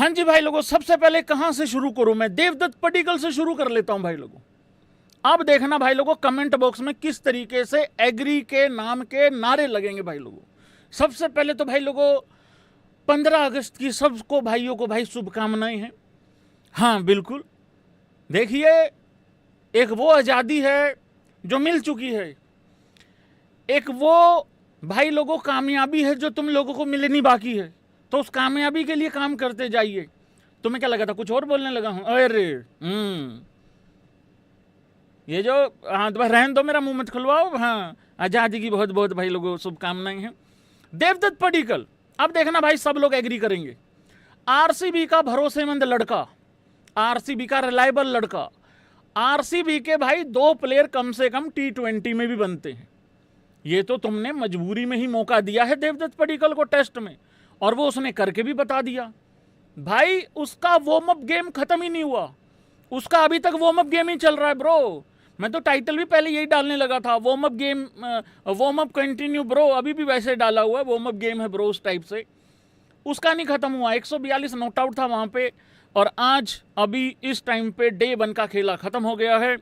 हाँ जी भाई लोगों, सबसे पहले कहां से शुरू करूं? मैं देवदत्त पडिक्कल से शुरू कर लेता हूं भाई लोगों। अब देखना भाई लोगों, कमेंट बॉक्स में किस तरीके से एग्री के नाम के नारे लगेंगे भाई लोगों। सबसे पहले तो भाई लोगों 15 अगस्त की सबको भाइयों को भाई शुभकामनाएं हैं। हाँ बिल्कुल, देखिए एक वो आज़ादी है जो मिल चुकी है, एक वो भाई लोगों कामयाबी है जो तुम लोगों को मिलनी बाकी है। तो उस कामयाबी के लिए काम करते जाइए। तुम्हें क्या लगा था कुछ और बोलने लगा हूं? अरे ये जो, हाँ तो भाई रहने दो, मेरा मुंह मत खुलवाओ। हाँ, आज़ादी की बहुत बहुत भाई लोगों शुभकामनाएं हैं। देवदत्त पडिक्कल, अब देखना भाई सब लोग एग्री करेंगे। आरसीबी का भरोसेमंद लड़का, आरसीबी का रिलायबल लड़का, आरसीबी के भाई 2 प्लेयर कम से कम T20 में भी बनते हैं। ये तो तुमने मजबूरी में ही मौका दिया है देवदत्त पडिक्कल को टेस्ट में, और वो उसने करके भी बता दिया। भाई उसका वार्म अप गेम खत्म ही नहीं हुआ, उसका अभी तक वार्म अप गेम ही चल रहा है ब्रो। मैं तो टाइटल भी पहले यही डालने लगा था, warm up game, warm up continue bro. अभी भी वैसे डाला हुआ है, वार्म अप गेम है ब्रो उस टाइप से। उसका नहीं खत्म हुआ, 142 नॉट आउट था वहां पे, और आज अभी इस टाइम पे डे 1 का खेला खत्म हो गया है।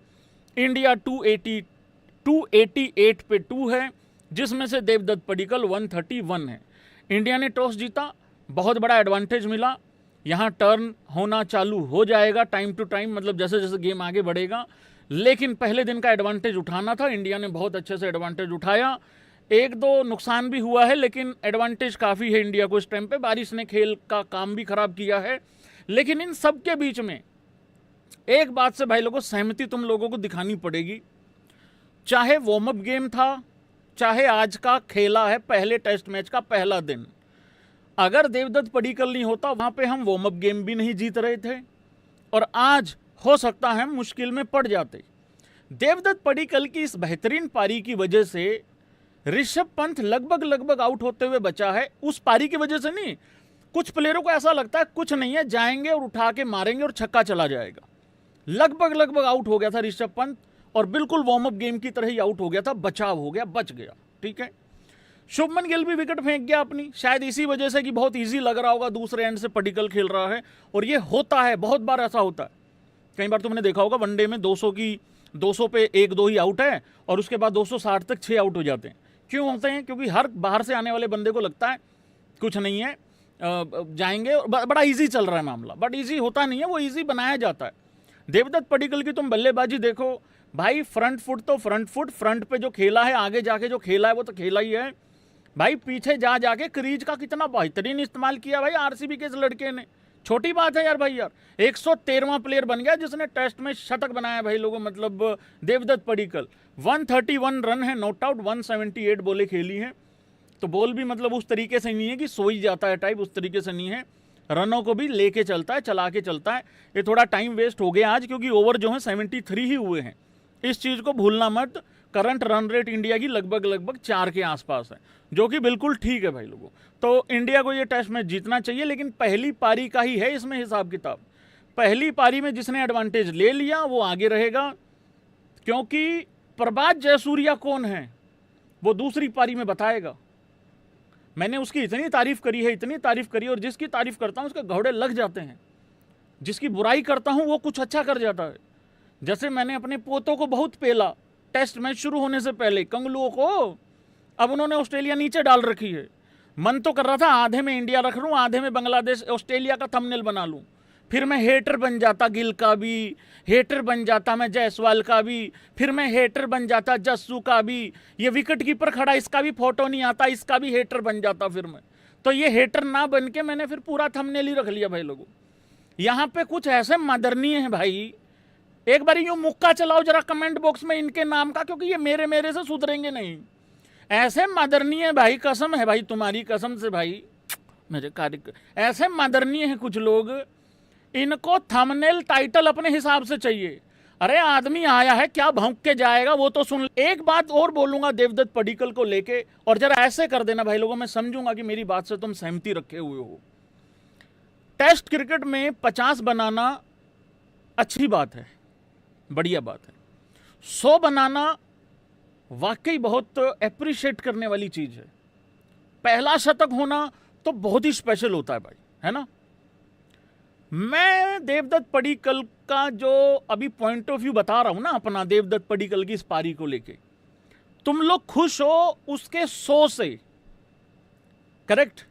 इंडिया 288 पे 2 है, जिसमें से देवदत्त पडिक्कल 131 है। इंडिया ने टॉस जीता, बहुत बड़ा एडवांटेज मिला। यहाँ टर्न होना चालू हो जाएगा टाइम टू टाइम, मतलब जैसे जैसे गेम आगे बढ़ेगा। लेकिन पहले दिन का एडवांटेज उठाना था, इंडिया ने बहुत अच्छे से एडवांटेज उठाया। 1-2 नुकसान भी हुआ है, लेकिन एडवांटेज काफ़ी है इंडिया को इस टाइम पे। बारिश ने खेल का काम भी खराब किया है, लेकिन इन सब के बीच में एक बात से भाई लोगों सहमति तुम लोगों को दिखानी पड़ेगी। चाहे वार्म अप गेम था, चाहे आज का खेला है पहले टेस्ट मैच का पहला दिन, अगर देवदत्त पडिक्कल नहीं होता वहां पे हम वार्म अप गेम भी नहीं जीत रहे थे, और आज हो सकता है मुश्किल में पड़ जाते। देवदत्त पडिक्कल की इस बेहतरीन पारी की वजह से ऋषभ पंत लगभग आउट होते हुए बचा है। उस पारी की वजह से नहीं, कुछ प्लेयरों को ऐसा लगता है कुछ नहीं है, जाएंगे और उठा के मारेंगे और छक्का चला जाएगा। लगभग आउट हो गया था ऋषभ पंत, और बिल्कुल वार्म अप गेम की तरह ही आउट हो गया था, बचाव हो गया, बच गया। ठीक है, शुभमन गिल भी विकेट फेंक गया अपनी, शायद इसी वजह से कि बहुत इजी लग रहा होगा, दूसरे एंड से पडिक्कल खेल रहा है। और ये होता है, बहुत बार ऐसा होता है। कई बार तुमने देखा होगा वनडे में 200 पे 1-2 ही आउट है, और उसके बाद 260 तक 6 आउट हो जाते हैं। क्यों होते हैं? क्योंकि हर बाहर से आने वाले बंदे को लगता है कुछ नहीं है, जाएंगे, बड़ा इजी चल रहा है मामला, बट इजी होता नहीं है, वो इजी बनाया जाता है। देवदत्त पडिक्कल की तुम बल्लेबाजी देखो भाई, फ्रंट फुट तो फ्रंट पे जो खेला है, आगे जाके जो खेला है वो तो खेला ही है भाई। पीछे जा जाके क्रीज का कितना बेहतरीन इस्तेमाल किया भाई आरसीबी के इस लड़के ने। छोटी बात है यार भाई, यार 113वां प्लेयर बन गया जिसने टेस्ट में शतक बनाया भाई लोगों, मतलब देवदत्त पडिक्कल। 131 रन है, नॉट आउट, 178 बॉलें खेली हैं। तो बॉल भी मतलब उस तरीके से नहीं है कि सो ही जाता है टाइप, उस तरीके से नहीं है, रनों को भी लेके चलता है, चला के चलता है। ये थोड़ा टाइम वेस्ट हो गया आज, क्योंकि ओवर जो है 73 ही हुए हैं, इस चीज़ को भूलना मत। करंट रन रेट इंडिया की लगभग 4 के आसपास है, जो कि बिल्कुल ठीक है भाई लोगों। तो इंडिया को ये टेस्ट मैच जीतना चाहिए, लेकिन पहली पारी का ही है इसमें हिसाब किताब। पहली पारी में जिसने एडवांटेज ले लिया वो आगे रहेगा, क्योंकि प्रभात जयसूर्या कौन है वो दूसरी पारी में बताएगा। मैंने उसकी इतनी तारीफ करी है, इतनी तारीफ करी, और जिसकी तारीफ करता हूँ उसके घोड़े लग जाते हैं, जिसकी बुराई करता हूँ वो कुछ अच्छा कर जाता है। जैसे मैंने अपने पोतों को बहुत पेला टेस्ट मैच शुरू होने से पहले, कंगलुओं को, अब उन्होंने ऑस्ट्रेलिया नीचे डाल रखी है। मन तो कर रहा था आधे में इंडिया रख लूँ, आधे में बांग्लादेश ऑस्ट्रेलिया का थंबनेल बना लूँ, फिर मैं हेटर बन जाता गिल का भी, हेटर बन जाता मैं जायसवाल का भी, फिर मैं हेटर बन जाता जस्सू का भी, ये विकेट कीपर खड़ा इसका भी फोटो नहीं आता, इसका भी हेटर बन जाता फिर मैं। तो ये हेटर ना बन के मैंने फिर पूरा थंबनेल ही रख लिया भाई लोगों। यहाँ पे कुछ ऐसे मदरनीय हैं भाई, एक बार यूं मुक्का चलाओ जरा कमेंट बॉक्स में इनके नाम का, क्योंकि ये मेरे से सुधरेंगे नहीं। ऐसे मदरनीय भाई, कसम है भाई तुम्हारी, कसम से भाई मेरे कार्य, ऐसे मदरनीय हैं कुछ लोग, इनको थंबनेल टाइटल अपने हिसाब से चाहिए। अरे आदमी आया है, क्या भौंक के जाएगा वो तो सुन। एक बात और बोलूंगा देवदत्त पडिक्कल को लेके, और जरा ऐसे कर देना भाई लोगों, मैं समझूंगा कि मेरी बात से तुम सहमति रखे हुए हो। टेस्ट क्रिकेट में 50 बनाना अच्छी बात है, बढ़िया बात है। 100 बनाना वाकई बहुत एप्रिशिएट करने वाली चीज है। पहला शतक होना तो बहुत ही स्पेशल होता है भाई, है ना। मैं देवदत्त पडिक्कल का जो अभी पॉइंट ऑफ व्यू बता रहा हूं ना अपना, देवदत्त पडिक्कल की इस पारी को लेके, तुम लोग खुश हो उसके 100 से, करेक्ट।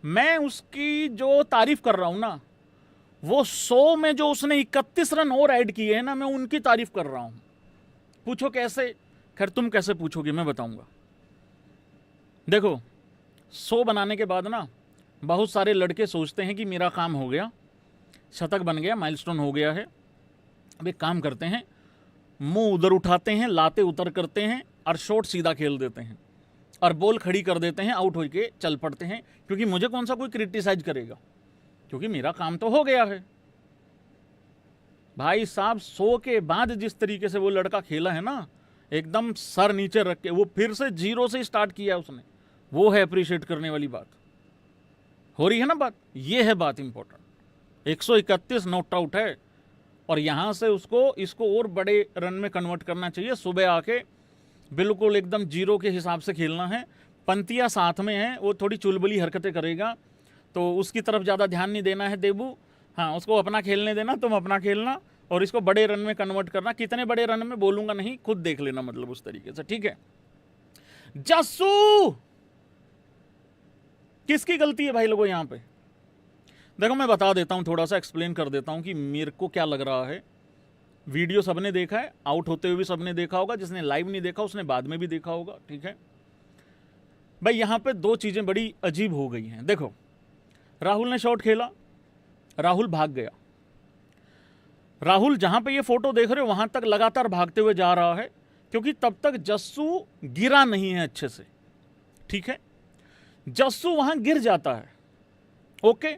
मैं उसकी जो तारीफ कर रहा हूं ना, वो 100 में जो उसने 31 रन और ऐड किए हैं ना, मैं उनकी तारीफ कर रहा हूं। पूछो कैसे? खैर तुम कैसे पूछोगे मैं बताऊंगा। देखो 100 बनाने के बाद ना बहुत सारे लड़के सोचते हैं कि मेरा काम हो गया, शतक बन गया, माइलस्टोन हो गया है। अब एक काम करते हैं, मुंह उधर उठाते हैं, लाते उतर करते हैं और शॉट सीधा खेल देते हैं और बॉल खड़ी कर देते हैं, आउट होके चल पड़ते हैं, क्योंकि मुझे कौन सा कोई क्रिटिसाइज करेगा, क्योंकि मेरा काम तो हो गया है। भाई साहब 100 के बाद जिस तरीके से वो लड़का खेला है ना, एकदम सर नीचे रख के, वो फिर से 0 से स्टार्ट किया उसने, वो है अप्रिशिएट करने वाली बात। हो रही है ना बात? ये है बात इंपॉर्टेंट। 131 नॉट आउट है और यहां से उसको इसको और बड़े रन में कन्वर्ट करना चाहिए। सुबह आके बिल्कुल एकदम 0 के हिसाब से खेलना है। पंतिया साथ में है, वो थोड़ी चुलबुली हरकतें करेगा तो उसकी तरफ ज़्यादा ध्यान नहीं देना है देबू। हाँ, उसको अपना खेलने देना, तुम अपना खेलना और इसको बड़े रन में कन्वर्ट करना। कितने बड़े रन में बोलूंगा नहीं, खुद देख लेना, मतलब उस तरीके से, ठीक है। जस्सू, किसकी गलती है भाई लोगों यहां पे? देखो मैं बता देता हूं, थोड़ा सा एक्सप्लेन कर देता हूं कि मेरे को क्या लग रहा है। वीडियो सबने देखा है, आउट होते हुए भी सबने देखा होगा, जिसने लाइव नहीं देखा उसने बाद में भी देखा होगा, ठीक है भाई। यहां पे 2 चीजें बड़ी अजीब हो गई हैं। देखो राहुल ने शॉट खेला, राहुल भाग गया। राहुल जहां पे ये फोटो देख रहे हो वहां तक लगातार भागते हुए जा रहा है, क्योंकि तब तक जस्सू गिरा नहीं है अच्छे से, ठीक है। जस्सू वहां गिर जाता है, ओके।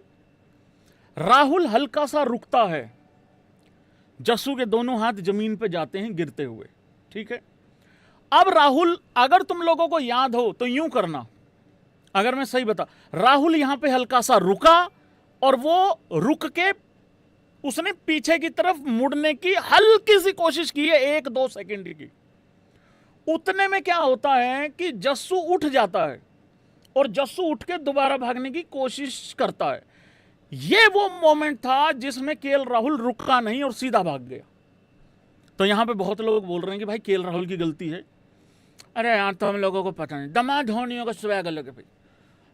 राहुल हल्का सा रुकता है, जस्सू के दोनों हाथ जमीन पे जाते हैं गिरते हुए, ठीक है। अब राहुल, अगर तुम लोगों को याद हो तो यूं करना, अगर मैं सही बता, राहुल यहां पे हल्का सा रुका और वो रुक के उसने पीछे की तरफ मुड़ने की हल्की सी कोशिश की है, 1-2 सेकंड की। उतने में क्या होता है कि जस्सू उठ जाता है और जस्सू उठ के दोबारा भागने की कोशिश करता है। ये वो मोमेंट था जिसमें केएल राहुल रुका नहीं और सीधा भाग गया। तो यहां पे बहुत लोग बोल रहे हैं कि भाई केएल राहुल की गलती है। अरे यार, तो हम लोगों को पता नहीं, दमा धोनियों का स्वैग अलग है भाई।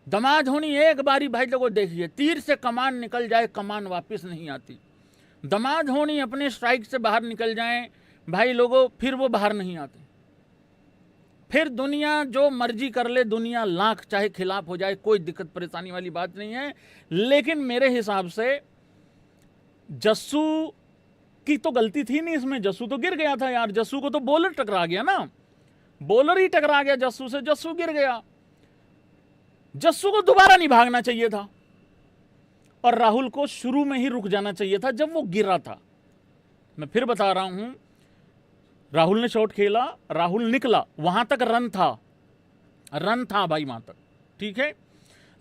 दमा धोनी एक बारी भाई लोगों देखिए, तीर से कमान निकल जाए, कमान वापस नहीं आती। दमा धोनी अपने स्ट्राइक से बाहर निकल जाए भाई लोगों, फिर वो बाहर नहीं आते। फिर दुनिया जो मर्जी कर ले, दुनिया लाख चाहे खिलाफ हो जाए, कोई दिक्कत परेशानी वाली बात नहीं है। लेकिन मेरे हिसाब से जस्सू की तो गलती थी नहीं इसमें, जस्सू तो गिर गया था यार। जस्सू को तो बॉलर टकरा गया ना, बॉलर ही टकरा गया जस्सू से, जस्सू गिर गया। जस्सू को दोबारा नहीं भागना चाहिए था और राहुल को शुरू में ही रुक जाना चाहिए था जब वो गिरा था। मैं फिर बता रहा हूं, राहुल ने शॉट खेला, राहुल निकला, वहां तक रन था भाई वहां तक, ठीक है।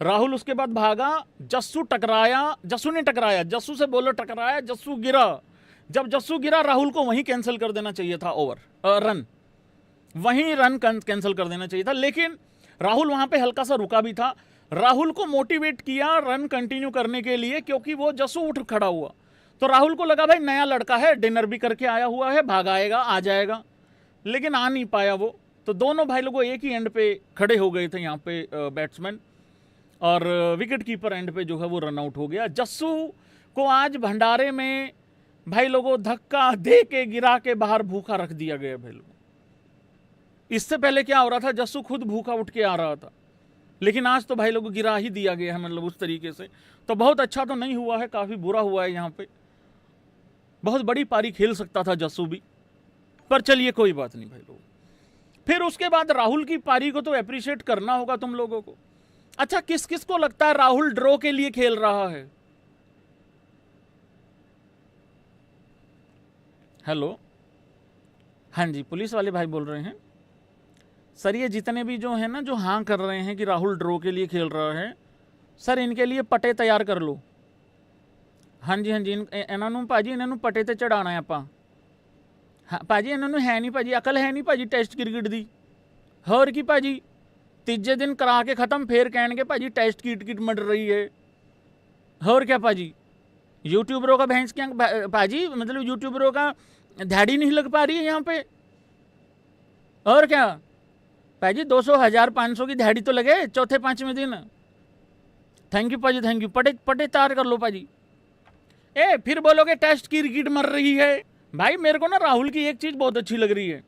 राहुल उसके बाद भागा, जस्सू टकराया, जस्सू ने टकराया, जस्सू से बॉलर टकराया, जस्सू गिरा। जब जस्सू गिरा, राहुल को वहीं कैंसिल कर देना चाहिए था रन, वहीं रन कैंसिल कर देना चाहिए था। लेकिन राहुल वहां पे हल्का सा रुका भी था, राहुल को मोटिवेट किया रन कंटिन्यू करने के लिए, क्योंकि वो जस्सू उठ खड़ा हुआ तो राहुल को लगा भाई नया लड़का है, डिनर भी करके आया हुआ है, भागाएगा, आ जाएगा। लेकिन आ नहीं पाया वो। तो दोनों भाई लोगों एक ही एंड पे खड़े हो गए थे यहाँ पे बैट्समैन, और विकेट कीपर एंड पे जो है वो रन आउट हो गया। जस्सू को आज भंडारे में भाई लोगों धक्का दे के गिरा के बाहर भूखा रख दिया गया भाई लोगों। इससे पहले क्या हो रहा था, जस्सू खुद भूखा उठ के आ रहा था, लेकिन आज तो भाई लोगों गिरा ही दिया गया है, मतलब उस तरीके से। तो बहुत अच्छा तो नहीं हुआ है, काफी बुरा हुआ है यहाँ पे। बहुत बड़ी पारी खेल सकता था जस्सू भी, पर चलिए कोई बात नहीं भाई लोग। फिर उसके बाद राहुल की पारी को तो अप्रिशिएट करना होगा तुम लोगों को। अच्छा, किस किस को लगता है राहुल ड्रॉ के लिए खेल रहा है? हेलो, हाँ जी, पुलिस वाले भाई बोल रहे हैं। सर ये जितने भी जो है ना, जो हाँ कर रहे हैं कि राहुल ड्रॉ के लिए खेल रहा है, सर इनके लिए पटे तैयार कर लो। हाँ जी इन्होंने भाजी, इन्होंने पटे ते चढ़ाना है ਆਪਾਂ। हाँ भाजी, इन्होंने है नहीं भाजी, अकल है नहीं भाजी टेस्ट क्रिकेट दी। होर की भाजी, तीजे दिन करा के खत्म, फिर कहणगे भाजी टेस्ट किट मर रही है। होर क्या भाजी, यूट्यूबरों का भैंस क्या पाजी, मतलब यूट्यूबरों का दिहाड़ी नहीं लग पा रही है यहाँ पे। और क्या पाजी, 200 1000 500 की दिहाड़ी तो लगे चौथे पांचवें दिन। थैंक यू पाजी, थैंक यू। पटे पटे तार कर लो पाजी। फिर बोलोगे टेस्ट की क्रिकेट मर रही है। भाई मेरे को ना राहुल की एक चीज बहुत अच्छी लग रही है,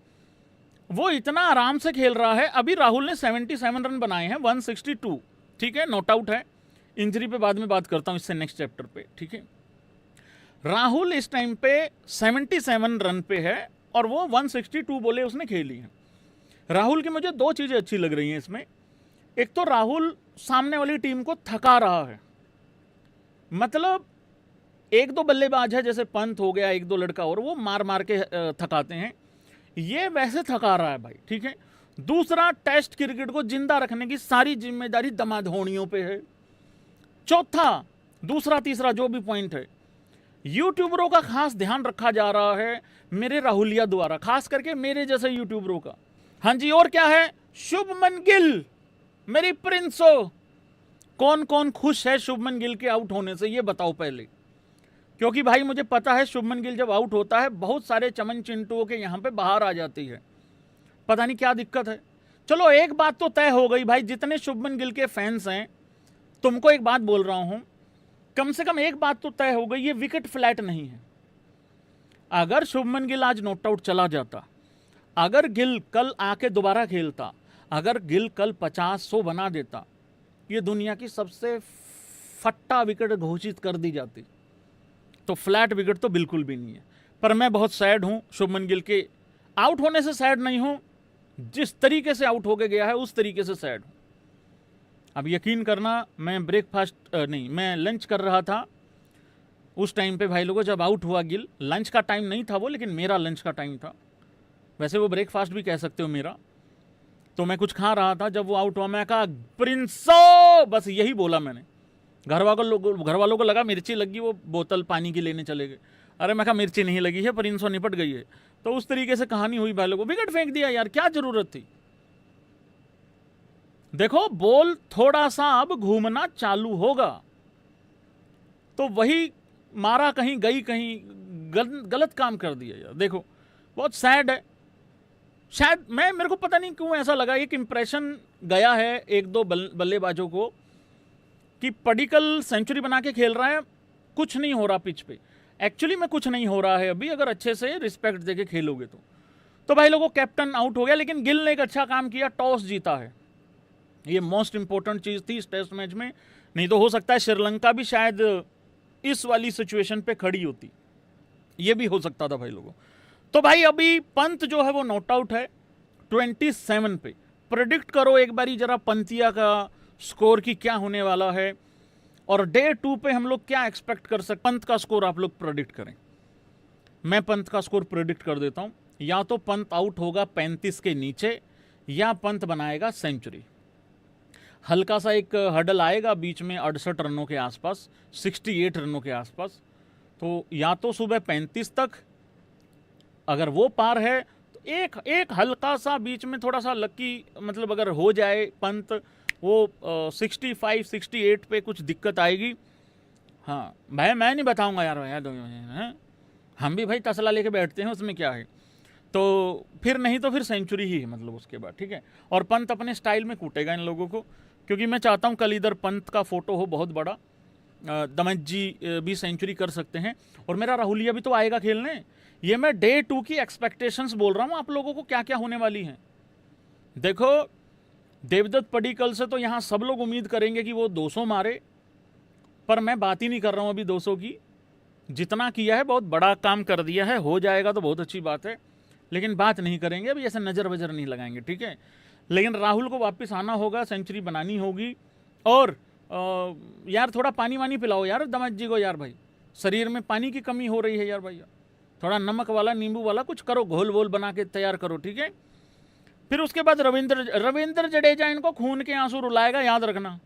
वो इतना आराम से खेल रहा है। अभी राहुल ने 77 रन बनाए हैं, 162, ठीक है, नॉट आउट है। इंजरी पे बाद में बात करता हूं, इससे नेक्स्ट चैप्टर पे, ठीक है। राहुल इस टाइम पे 77 रन पे है और वो 162 बोले उसने खेली है। राहुल की मुझे दो चीजें अच्छी लग रही हैं इसमें। एक तो राहुल सामने वाली टीम को थका रहा है, मतलब एक दो बल्लेबाज है जैसे पंत हो गया, एक दो लड़का और, वो मार मार के थकाते हैं, ये वैसे थका रहा है भाई, ठीक है। दूसरा, टेस्ट क्रिकेट को जिंदा रखने की सारी जिम्मेदारी दमाधोनियों पे है। चौथा, दूसरा तीसरा जो भी पॉइंट है, यूट्यूबरों का खास ध्यान रखा जा रहा है मेरे राहुलिया द्वारा, खास करके मेरे जैसे यूट्यूबरों का। हाँ जी, और क्या है, शुभमन गिल मेरी प्रिंसो। कौन कौन खुश है शुभमन गिल के आउट होने से, ये बताओ पहले, क्योंकि भाई मुझे पता है शुभमन गिल जब आउट होता है बहुत सारे चमन चिंटुओं के यहाँ पे बाहर आ जाती है, पता नहीं क्या दिक्कत है। चलो एक बात तो तय हो गई भाई, जितने शुभमन गिल के फैंस हैं, तुमको एक बात बोल रहा हूं, कम से कम एक बात तो तय हो गई, ये विकेट फ्लैट नहीं है। अगर शुभमन गिल आज नॉट आउट चला जाता, अगर गिल कल आके दोबारा खेलता, अगर गिल कल 50-100 बना देता, ये दुनिया की सबसे फट्टा विकेट घोषित कर दी जाती। तो फ्लैट विकेट तो बिल्कुल भी नहीं है। पर मैं बहुत सैड हूं शुभमन गिल के आउट होने से, सैड नहीं हूं, जिस तरीके से आउट होके गया है उस तरीके से सैड हूं। अब यकीन करना, मैं मैं लंच कर रहा था उस टाइम पे भाई लोगों, जब आउट हुआ गिल। लंच का टाइम नहीं था वो, लेकिन मेरा लंच का टाइम था, वैसे वो ब्रेकफास्ट भी कह सकते हो मेरा। तो मैं कुछ खा रहा था, जब वो आउट हुआ मैं कहा प्रिंसो, बस यही बोला मैंने। घर वालों को लगा मिर्ची लगी, वो बोतल पानी की लेने चले गए। अरे मैं कहा मिर्ची नहीं लगी है, प्रिंसो निपट गई है। तो उस तरीके से कहानी हुई भाई लोगों। विकेट फेंक दिया यार, क्या जरूरत थी। देखो बॉल थोड़ा सा अब घूमना चालू होगा, तो वही मारा कहीं गई कहीं, गलत काम कर दिया यार। देखो बहुत सैड है। शायद मेरे को पता नहीं क्यों ऐसा लगा, एक इंप्रेशन गया है एक दो बल्लेबाजों को कि पडिक्कल सेंचुरी बना के खेल रहा है, कुछ नहीं हो रहा पिच पे। एक्चुअली में कुछ नहीं हो रहा है अभी, अगर अच्छे से रिस्पेक्ट देके खेलोगे तो भाई लोगों कैप्टन आउट हो गया, लेकिन गिल ने एक अच्छा काम किया, टॉस जीता है। ये मोस्ट इंपॉर्टेंट चीज थी इस टेस्ट मैच में, नहीं तो हो सकता है श्रीलंका भी शायद इस वाली सिचुएशन पे खड़ी होती, ये भी हो सकता था भाई लोगों। तो भाई अभी पंत जो है वो नॉट आउट है 27 पे। प्रेडिक्ट करो एक बारी जरा पंतिया का स्कोर की क्या होने वाला है, और डे 2 पे हम लोग क्या एक्सपेक्ट कर सकते। पंत का स्कोर आप लोग प्रेडिक्ट करें। मैं पंत का स्कोर प्रेडिक्ट कर देता हूं, या तो पंत आउट होगा 35 के नीचे, या पंत बनाएगा सेंचुरी। हल्का सा एक हडल आएगा बीच में 68 रनों के आसपास, 68 रनों के आसपास। तो या तो सुबह 35 तक, अगर वो पार है तो एक हल्का सा बीच में थोड़ा सा लकी, मतलब अगर हो जाए पंत वो 65-68 पे कुछ दिक्कत आएगी। हाँ भाई मैं नहीं बताऊंगा यार, भैया हम भी भाई तसला लेके बैठते हैं, उसमें क्या है। तो फिर नहीं तो फिर सेंचुरी ही है मतलब उसके बाद, ठीक है। और पंत अपने स्टाइल में कूटेगा इन लोगों को, क्योंकि मैं चाहता हूं कल इधर पंत का फोटो हो बहुत बड़ा। दमन जी भी सेंचुरी कर सकते हैं, और मेरा राहुलिया भी तो आएगा खेलने। ये मैं डे 2 की एक्सपेक्टेशंस बोल रहा हूं आप लोगों को, क्या क्या होने वाली हैं। देखो देवदत्त पडिक्कल से तो यहां सब लोग उम्मीद करेंगे कि वो 200 मारे, पर मैं बात ही नहीं कर रहा हूं अभी 200 की। जितना किया है बहुत बड़ा काम कर दिया है, हो जाएगा तो बहुत अच्छी बात है, लेकिन बात नहीं करेंगे अभी, ऐसे नज़र वजर नहीं लगाएंगे, ठीक है। लेकिन राहुल को वापस आना होगा, सेंचुरी बनानी होगी। और यार थोड़ा पानी वानी पिलाओ यार दमन जी को यार, भाई शरीर में पानी की कमी हो रही है यार भैया। थोड़ा नमक वाला नींबू वाला कुछ करो, घोल वोल बना के तैयार करो, ठीक है। फिर उसके बाद रविंद्र जडेजा इनको खून के आंसू रुलाएगा, याद रखना।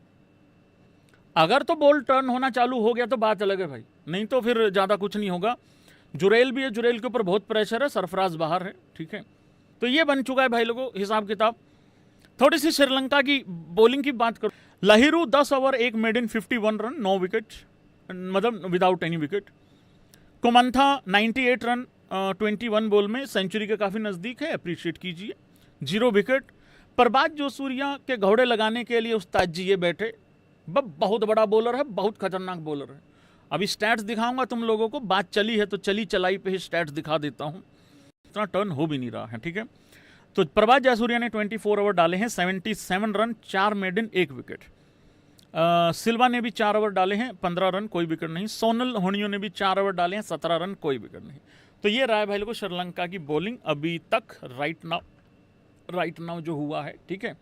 अगर तो बॉल टर्न होना चालू हो गया तो बात अलग है भाई, नहीं तो फिर ज़्यादा कुछ नहीं होगा। जुरेल भी है, जुरेल के ऊपर बहुत प्रेशर है, सरफराज बाहर है, ठीक है। तो ये बन चुका है भाई लोगों हिसाब किताब। थोड़ी सी श्रीलंका की बॉलिंग की बात करो। Lahiru 10 over 1 maiden 51 run 9 wicket, मतलब without any wicket. Komantha 98 run 21 ball में, सेंचुरी के काफ़ी नज़दीक है, अप्रिशिएट कीजिए, 0 विकेट। प्रभात जोसूरिया के घोड़े लगाने के लिए उस्ताद जी ये बैठे, बहुत बड़ा बॉलर है, बहुत खतरनाक बॉलर है। अभी स्टैट्स दिखाऊंगा तुम लोगों को, बात चली है तो चली चलाई पे ही स्टैट्स दिखा देता हूँ, इतना टर्न हो भी नहीं रहा है, ठीक है। तो प्रभात जयसूर्या ने 24 ओवर डाले हैं, 77 रन, 4 मेडन, 1 विकेट। सिल्वा ने भी 4 ओवर डाले हैं, 15 रन, कोई विकेट नहीं। सोनल होनियो ने भी 4 ओवर डाले हैं, 17 रन, कोई विकेट नहीं। तो ये रहा है भाई लोगों श्रीलंका की बॉलिंग अभी तक, राइट नाउ जो हुआ है, ठीक है।